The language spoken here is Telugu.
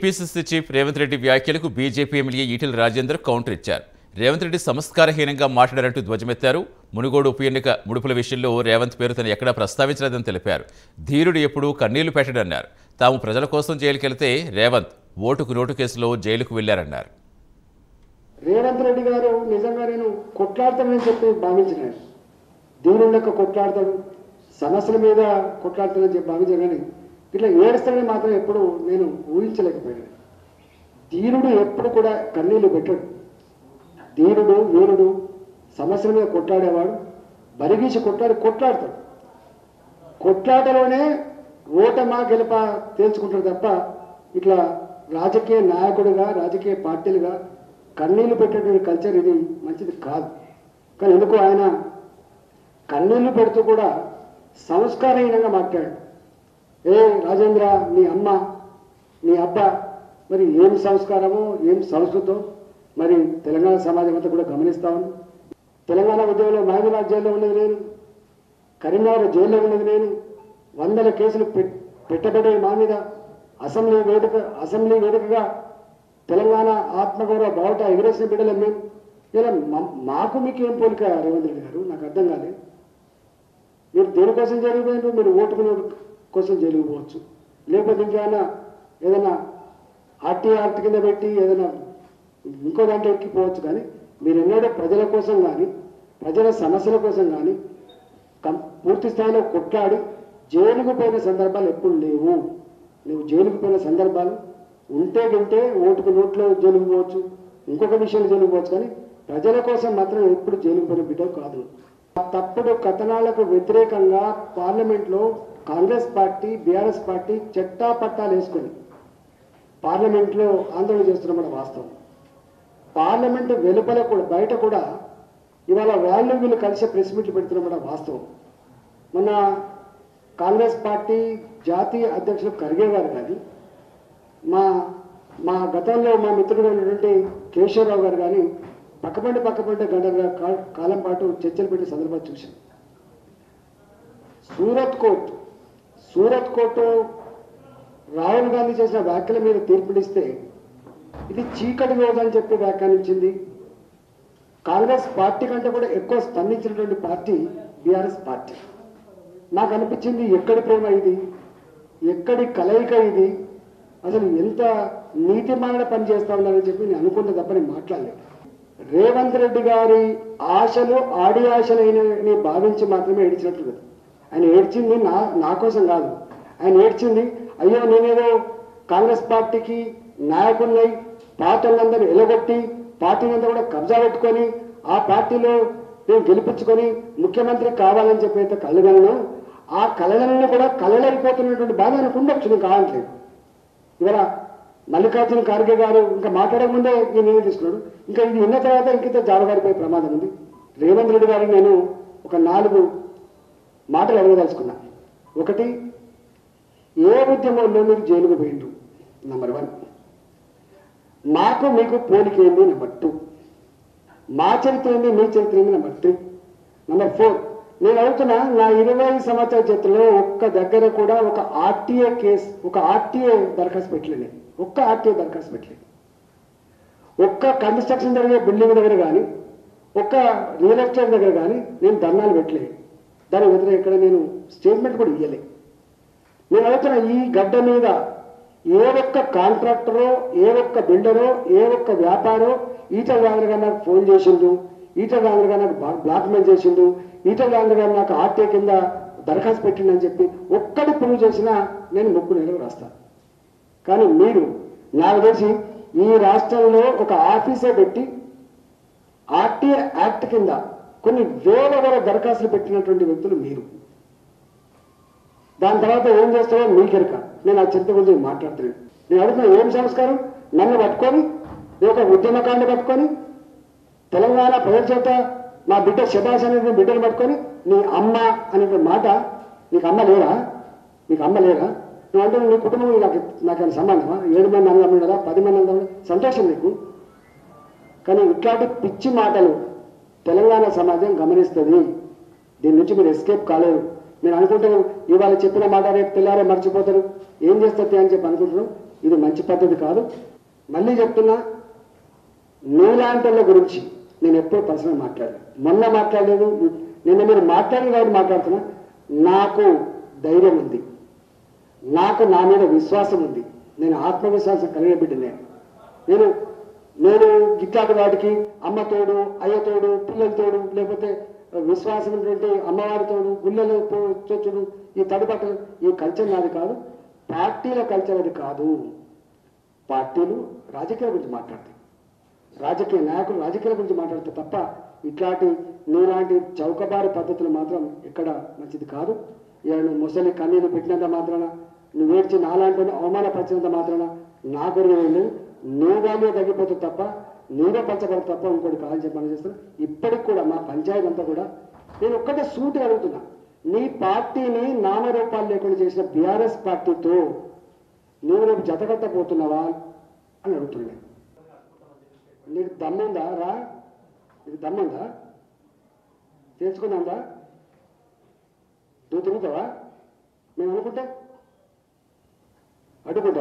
పీసీసీ చీఫ్ రేవంత్ రెడ్డి వ్యాఖ్యలకు BJP MLA Etela Rajender counter ఇచ్చారు. రేవంత్ రెడ్డి సంస్కారహీనంగా మాట్లాడారంటూ ధ్వజమెత్తారు. మునుగోడు ఉప ఎన్నిక ముడుపుల విషయంలో రేవంత్ పేరు తను ఎక్కడా ప్రస్తావించలేదని తెలిపారు. ధీరుడు ఎప్పుడూ కన్నీళ్లు పెట్టడన్నారు. తాము ప్రజల కోసం జైలుకెళ్తే రేవంత్ ఓటుకు నోటు కేసులో జైలుకు వెళ్లారన్నారు. రేవంత్ రెడ్డి గారు నిజంగా నేను కొట్లాడతానని చెప్పి భావించినాను. ధీరులకు కొట్లాడతాడు, సమస్యల మీద కొట్లాడతానని చెప్పి భావించాను. కానీ ఇట్లా ఏడుస్తానని మాత్రం ఎప్పుడు నేను ఊహించలేకపోయాను. ధీరుడు ఎప్పుడు కూడా కన్నీళ్లు పెట్టాడు. ధీరుడు వీరుడు సమస్యల మీద కొట్లాడేవాడు, బరిగీసి కొట్లాడతాడు. కొట్లాటలోనే ఓటమా గెలుప తేల్చుకుంటాడు తప్ప ఇట్లా రాజకీయ నాయకుడిగా రాజకీయ పార్టీలుగా కన్నీళ్లు పెట్టేటువంటి కల్చర్ ఇది మంచిది కాదు. కానీ ఎందుకు ఆయన కన్నీళ్లు పెడుతూ కూడా సంస్కారహీనంగా మాట్లాడాడు. ఏ రాజేంద్ర, నీ అమ్మ నీ అబ్బ మరి ఏం సంస్కారమో ఏం సంస్కృతం మరి తెలంగాణ సమాజం అంతా కూడా గమనిస్తా ఉంది. తెలంగాణ ఉద్యమంలో మహబూబాబాద్ జైల్లో ఉన్నది నేను, కరీంనగర్ జైల్లో ఉన్నది నేను, 100 కేసులు పెట్టబడ్డాయి మా మీద. అసెంబ్లీ వేదికగా తెలంగాణ ఆత్మగౌరవ బావుట ఎగిరేసిన బిడ్డలం మేము. ఇలా మాకు మీకు ఏం పోలిక రేవంత్ రెడ్డి గారు? నాకు అర్థం కాలేదు. మీరు దేనికోసం జరిగిపోయినారు? మీరు ఓటుకునే కోసం జరిగిపోవచ్చు, లేకపోతే ఇంకేమైనా ఏదైనా ఆర్టీ కింద పెట్టి ఏదైనా ఇంకో దాంట్లో ఎక్కిపోవచ్చు. కానీ మీరు ఎన్నడూ ప్రజల కోసం కానీ ప్రజల సమస్యల కోసం కానీ పూర్తి స్థాయిలో కొట్లాడి జైలుకు పోయిన సందర్భాలు ఎప్పుడు లేవు. నువ్వు జైలుకు పోయిన సందర్భాలు ఉంటే ఓటుకు నోట్లో జైలుకు పోవచ్చు, ఇంకొక విషయంలో జైలుకు పోవచ్చు. కానీ ప్రజల కోసం మాత్రం ఎప్పుడు జైలుకు పోయిన బిడ్డ కాదు. తప్పుడు కథనాలకు వ్యతిరేకంగా పార్లమెంట్లో కాంగ్రెస్ పార్టీ బీఆర్ఎస్ పార్టీ చట్టా పట్టాలు వేసుకొని పార్లమెంట్లో ఆందోళన చేస్తున్నమాట వాస్తవం. పార్లమెంటు వెలుపల కూడా బయట కూడా ఇవాళ వీళ్ళు కలిసి ప్రెస్ మీట్లు పెడుతున్నమాట వాస్తవం. మొన్న కాంగ్రెస్ పార్టీ జాతీయ అధ్యక్షులు ఖర్గే గారు కానీ మా గతంలో మా మిత్రుడు ఉన్నటువంటి కేశవరావు గారు కానీ పక్కపంట గంటల కాలం పాటు చర్చలు పెట్టే సందర్భాలు చూశాం. సూరత్ కోర్టు రాహుల్ గాంధీ చేసిన వ్యాఖ్యల మీద తీర్పునిస్తే ఇది చీకటి రోజు అని చెప్పి వ్యాఖ్యానించింది. కాంగ్రెస్ పార్టీ కంటే కూడా ఎక్కువ స్పందించినటువంటి పార్టీ బీఆర్ఎస్ పార్టీ. నాకు అనిపించింది, ఎక్కడి ప్రేమ ఇది, ఎక్కడి కలయిక ఇది, అసలు ఎంత నీతిమాలిన పని చేస్తా ఉన్నారని చెప్పి నేను అనుకున్న తప్ప నేను మాట్లాడలేదు. రేవంత్ రెడ్డి గారి ఆశలు ఆడి ఆశలైనని భావించి మాత్రమే ఏడ్చినట్లు కదా. ఆయన ఏడ్చింది నా కోసం కాదు. ఆయన ఏడ్చింది, అయ్యో నేనేదో కాంగ్రెస్ పార్టీకి నాయకున్నై పార్టీలందరూ ఎలగొట్టి పార్టీని అంతా కూడా కబ్జా పెట్టుకొని ఆ పార్టీలో నేను గెలిపించుకొని ముఖ్యమంత్రి కావాలని చెప్పి అయితే కలగలను, ఆ కలగలను కూడా కలలైపోతున్నటువంటి బాధ ఆయనకు ఉండొచ్చు. నేను కావట్లేదు. ఇవాళ మల్లికార్జున ఖార్గే గారు ఇంకా మాట్లాడే ముందే ఈ నిర్ణయం తీసుకున్నాడు. ఇంకా ఇది విన్న తర్వాత ఇంకింత జాడగారిపోయే ప్రమాదం ఉంది. రేవంత్ రెడ్డి గారికి నేను ఒక 4 మాటలు అడగదలుచుకున్నా. ఒకటి, ఏ ఉద్యమంలో మీరు జైలుకు పోయిండ్రు? నంబర్ 1. మాకు మీకు పోలిక ఏంది? నంబర్ 2. మా చరిత్ర ఏంది, మీ చరిత్ర ఏంది? నంబర్ 3. నంబర్ 4, నేను అడుగుతున్నా, నా 20 సంవత్సరాల చరిత్రలో ఒక్క దగ్గర కూడా ఒక ఆర్టీఏ దరఖాస్తు పెట్టలేదు. ఒక్క ఆర్టీఏ దరఖాస్తు పెట్టలేదు. ఒక్క కన్స్ట్రక్షన్ జరిగే బిల్డింగ్ దగ్గర కానీ ఒక్క రియల్ ఎస్టేట్ దగ్గర కానీ నేను ధర్నాలు పెట్టలేదు. దాని వ్యతిరేకంగా ఇక్కడ నేను స్టేట్మెంట్ కూడా ఇవ్వలే. నేను అడుగుతున్నా, ఈ గడ్డ మీద ఏ ఒక్క కాంట్రాక్టరో ఏ ఒక్క బిల్డరో ఏ ఒక్క వ్యాపారో ఈటల రాజేంద్ర గారు నాకు ఫోన్ చేసిండు, ఈటల రాజేంద్ర గారు నాకు బ్లాక్మెయిల్ చేసిండు, ఈటల రాజేంద్ర గారు నాకు ఆర్టీఏ కింద దరఖాస్తు పెట్టిండని చెప్పి ఒక్కటి ప్రూవ్ చేసినా నేను 3 నెలలు రాస్తాను. కానీ మీరు నాకు తెలిసి ఈ రాష్ట్రంలో ఒక ఆఫీసే పెట్టి ఆర్టీఏ యాక్ట్ కింద కొన్ని వేల దరఖాస్తులు పెట్టినటువంటి వ్యక్తులు మీరు. దాని తర్వాత ఏం చేస్తారో మీకెరక. నేను ఆ చరిత్ర గురించి మాట్లాడుతున్నాను. నేను అడుగుతున్నా, ఏం సంస్కారం? నన్ను పట్టుకొని ఒక ఉద్యమకాండ పట్టుకొని తెలంగాణ ప్రజల చేత మా బిడ్డ శబాష్ అనే బిడ్డను పట్టుకొని నీ అమ్మ అనే మాట, నీకు అమ్మ లేరా? నువ్వు అంటే నీ కుటుంబం నాకు సంబంధమా? 7 మంది అన్నదమ్ములు ఉండదా? 10 మంది అన్నదమ్ములు? సంతోషం నీకు. కానీ ఇట్లాంటి పిచ్చి మాటలు తెలంగాణ సమాజం గమనిస్తుంది. దీని నుంచి మీరు ఎస్కేప్ కాలేరు. మీరు అనుకుంటారు ఇవాళ చెప్పిన మాట రేపు తెల్లారే మర్చిపోతారు, ఏం చేస్తారు అని చెప్పి అనుకుంటున్నాం. ఇది మంచి పద్ధతి కాదు. మళ్ళీ చెప్తున్నా, నీలాంటి వాళ్ళ గురించి నేను ఎప్పుడూ పర్సనల్ మాట్లాడలేదు, మొన్న మాట్లాడలేదు, నిన్న మీరు మాట్లాడిన కాబట్టి మాట్లాడుతున్నా. నాకు ధైర్యం ఉంది, నాకు నా మీద విశ్వాసం ఉంది, నేను ఆత్మవిశ్వాసం కలిగిన బిడ్డనే. నేను నేను ఇట్లాంటి వాటికి అమ్మ తోడు, అయ్య తోడు, పిల్లల తోడు, లేకపోతే విశ్వాసం ఉన్నటువంటి అమ్మవారి తోడు, గుళ్ళలో చొచ్చుడు, ఈ తడిబట్టలు, ఈ కల్చర్ నాది కాదు. పార్టీల కల్చర్ అది కాదు. పార్టీలు రాజకీయాల గురించి మాట్లాడతాయి, రాజకీయ నాయకులు రాజకీయాల గురించి మాట్లాడతారు తప్ప ఇట్లాంటి నీలాంటి చౌకబారి పద్ధతులు మాత్రం ఎక్కడ మంచిది కాదు. నువ్వు ముసలి కన్నీళ్ళు పెట్టినంత మాత్రాన, నువ్వు ఏడ్చి నాలాంటి అవమానపరిచినంత మాత్రాన నా గురి లేదు. నీగానే తగ్గిపోతుంది తప్ప, నీగా పంచబడదు తప్ప ఇంకోటి కాదని చెప్పి మనం చేస్తున్నా. ఇప్పటికి కూడా మా పంచాయతీ అంతా కూడా నేను ఒక్కటే సూటి అడుగుతున్నా, నీ పార్టీని నామరూపాలు లేకుండా చేసిన బీఆర్ఎస్ పార్టీతో నువ్వు రేపు జతకట్టబోతున్నావా అని అడుగుతున్నాను. నీకు దమ్ముందా? రా, నీకు దమ్ముందా? చేసుకున్నాందా? నువ్వు తిరుగుతావా? మేము అనుకుంటే అడ్డుకుంటావా?